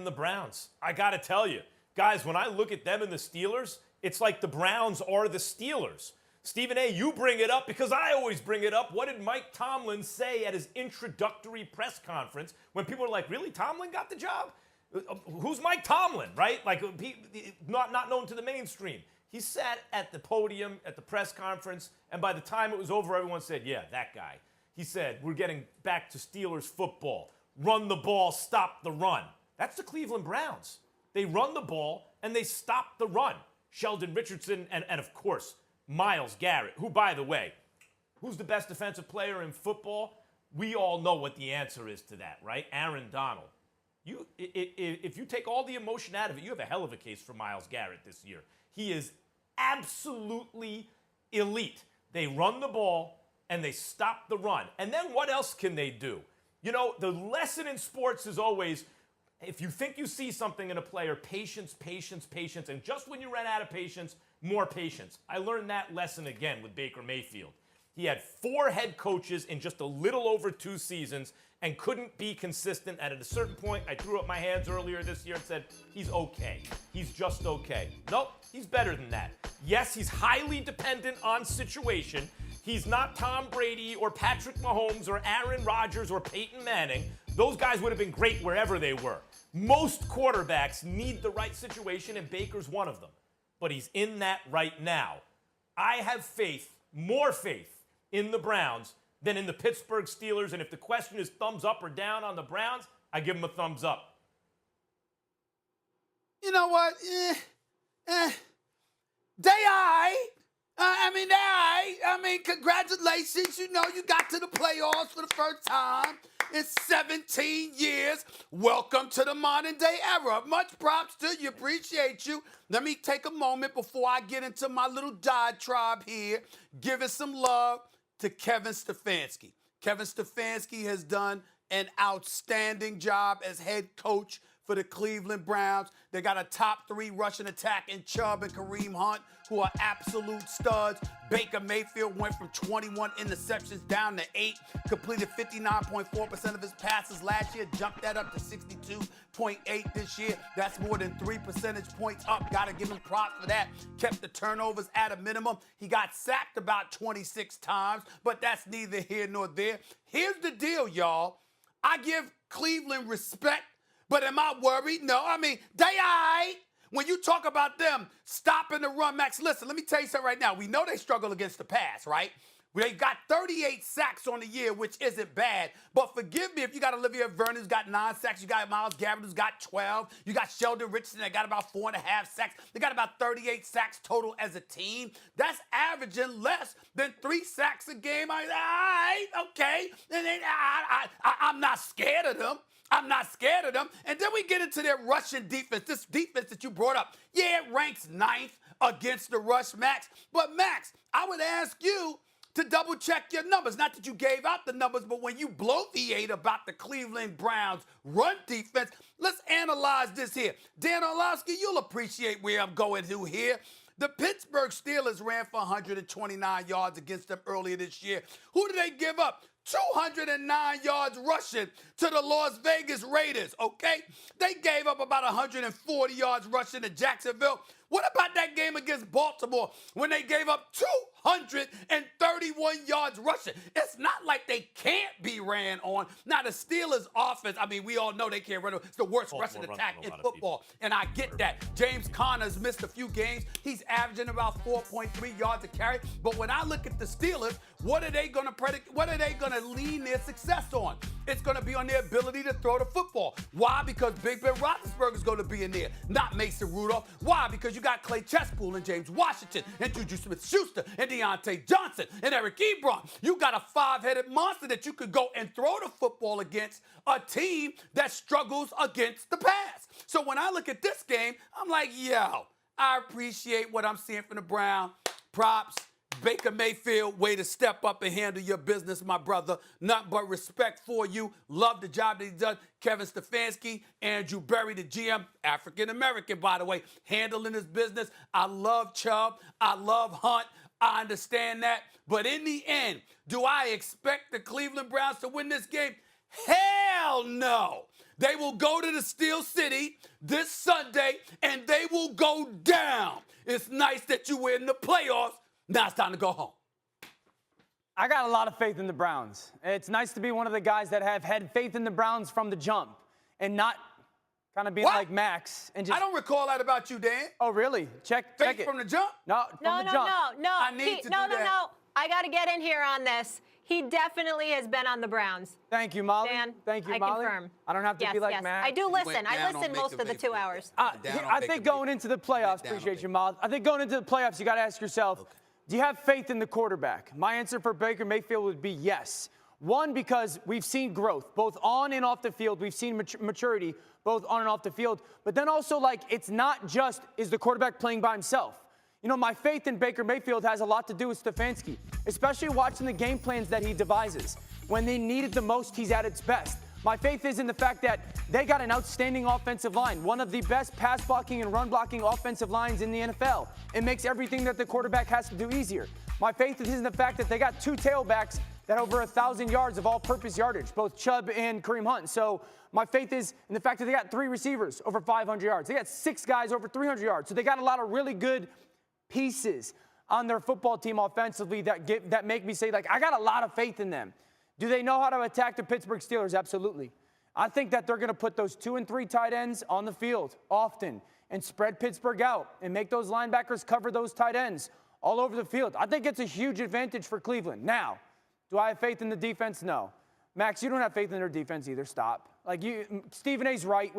the Browns. I got to tell you, guys, when I look at them and the Steelers, it's like the Browns are the Steelers. Stephen A., you bring it up because I always bring it up. What did Mike Tomlin say at his introductory press conference when people are like, really, Tomlin got the job? Who's Mike Tomlin, right? Like, not known to the mainstream. He sat at the podium at the press conference, and by the time it was over, everyone said, yeah, that guy. He said, we're getting back to Steelers football. Run the ball, stop the run. That's the Cleveland Browns. They run the ball, and they stop the run. Sheldon Richardson, and of course, Myles Garrett, who, by the way, who's the best defensive player in football? We all know what the answer is to that, right? Aaron Donald. If you take all the emotion out of it, you have a hell of a case for Myles Garrett this year. He is absolutely elite. They run the ball, and they stop the run. And then what else can they do? You know, the lesson in sports is always, if you think you see something in a player, patience, patience, patience. And just when you run out of patience, more patience. I learned that lesson again with Baker Mayfield. He had 4 head coaches in just a little over 2 seasons and couldn't be consistent. And at a certain point, I threw up my hands earlier this year and said, he's okay. He's just okay. Nope, he's better than that. Yes, he's highly dependent on situation. He's not Tom Brady or Patrick Mahomes or Aaron Rodgers or Peyton Manning. Those guys would have been great wherever they were. Most quarterbacks need the right situation, and Baker's one of them. But he's in that right now. I have faith, more faith, in the Browns than in the Pittsburgh Steelers. And if the question is thumbs up or down on the Browns, I give them a thumbs up. You know what? They all right. I mean, congratulations. You know, you got to the playoffs for the first time in 17 years. Welcome to the modern day era. Much props to you. Appreciate you. Let me take a moment before I get into my little diatribe here, giving some love to Kevin Stefanski. Kevin Stefanski has done an outstanding job as head coach for the Cleveland Browns. They got a top 3 rushing attack in Chubb and Kareem Hunt, who are absolute studs. Baker Mayfield went from 21 interceptions down to 8, completed 59.4% of his passes last year, jumped that up to 62.8 this year. That's more than 3 percentage points up. Got to give him props for that. Kept the turnovers at a minimum. He got sacked about 26 times, but that's neither here nor there. Here's the deal, y'all. I give Cleveland respect, but am I worried? No. I mean, they all right. When you talk about them stopping the run, Max, listen, let me tell you something right now. We know they struggle against the pass, right? They got 38 sacks on the year, which isn't bad. But forgive me if you got Olivia Vernon who's got 9 sacks. You got Myles Garrett who's got 12. You got Sheldon Richardson that got about 4.5 sacks. They got about 38 sacks total as a team. That's averaging less than 3 sacks a game. All right, okay. And then I'm not scared of them. I'm not scared of them. And then we get into their rushing defense. This defense that you brought up, yeah, it ranks 9th against the rush, Max. But, Max, I would ask you to double-check your numbers. Not that you gave out the numbers, but when you bloviate about the Cleveland Browns run defense, let's analyze this here. Dan Orlovsky, you'll appreciate where I'm going to here. The Pittsburgh Steelers ran for 129 yards against them earlier this year. Who did they give up? 209 yards rushing to the Las Vegas Raiders, okay? They gave up about 140 yards rushing to Jacksonville. What about that game against Baltimore when they gave up 231 yards rushing? It's not like they can't be ran on. Now, the Steelers' offense, I mean, we all know they can't run. It's the worst rushing attack in football, and I get that. James Conner's missed a few games. He's averaging about 4.3 yards a carry. But when I look at the Steelers, what are they going to lean their success on? It's going to be on their ability to throw the football. Why? Because Big Ben Roethlisberger is going to be in there, not Mason Rudolph. Why? Because you got Clay Chespool and James Washington and Juju Smith-Schuster and Deontay Johnson and Eric Ebron. You got a 5-headed monster that you could go and throw the football against a team that struggles against the pass. So when I look at this game, I'm like, yo, I appreciate what I'm seeing from the Browns. Props. Baker Mayfield, way to step up and handle your business, my brother. Nothing but respect for you. Love the job that he does. Kevin Stefanski, Andrew Berry, the GM, African-American, by the way, handling his business. I love Chubb. I love Hunt. I understand that. But in the end, do I expect the Cleveland Browns to win this game? Hell no. They will go to the Steel City this Sunday, and they will go down. It's nice that you were in the playoffs. Now it's time to go home. I got a lot of faith in the Browns. It's nice to be one of the guys that have had faith in the Browns from the jump and not kind of being like Max and just. I don't recall that about you, Dan. Oh, really? Check Faith it. from the jump? No, from the jump. No. I need to do that. No. I got to get in here on this. He definitely has been on the Browns. Thank you, Molly. Dan, Thank you, I Molly. confirm. I don't have to be like yes. Max. I do listen. went I down listen on most Baker of the 2 Mayfield. hours. I think going into the playoffs, appreciate you, Molly. I think going into the playoffs, you got to ask yourself, do you have faith in the quarterback? My answer for Baker Mayfield would be yes. One, because we've seen growth, both on and off the field. We've seen maturity, both on and off the field. But then also, it's not just, is the quarterback playing by himself? You know, my faith in Baker Mayfield has a lot to do with Stefanski, especially watching the game plans that he devises. When they need it the most, he's at its best. My faith is in the fact that they got an outstanding offensive line, one of the best pass blocking and run blocking offensive lines in the NFL. It makes everything that the quarterback has to do easier. My faith is in the fact that they got two tailbacks that over 1,000 yards of all-purpose yardage, both Chubb and Kareem Hunt. So my faith is in the fact that they got three receivers over 500 yards. They got six guys over 300 yards. So they got a lot of really good pieces on their football team offensively that make me say, I got a lot of faith in them. Do they know how to attack the Pittsburgh Steelers? Absolutely. I think that they're going to put those 2 and 3 tight ends on the field often and spread Pittsburgh out and make those linebackers cover those tight ends all over the field. I think it's a huge advantage for Cleveland. Now, do I have faith in the defense? No. Max, you don't have faith in their defense either. Stop. Stephen A's right.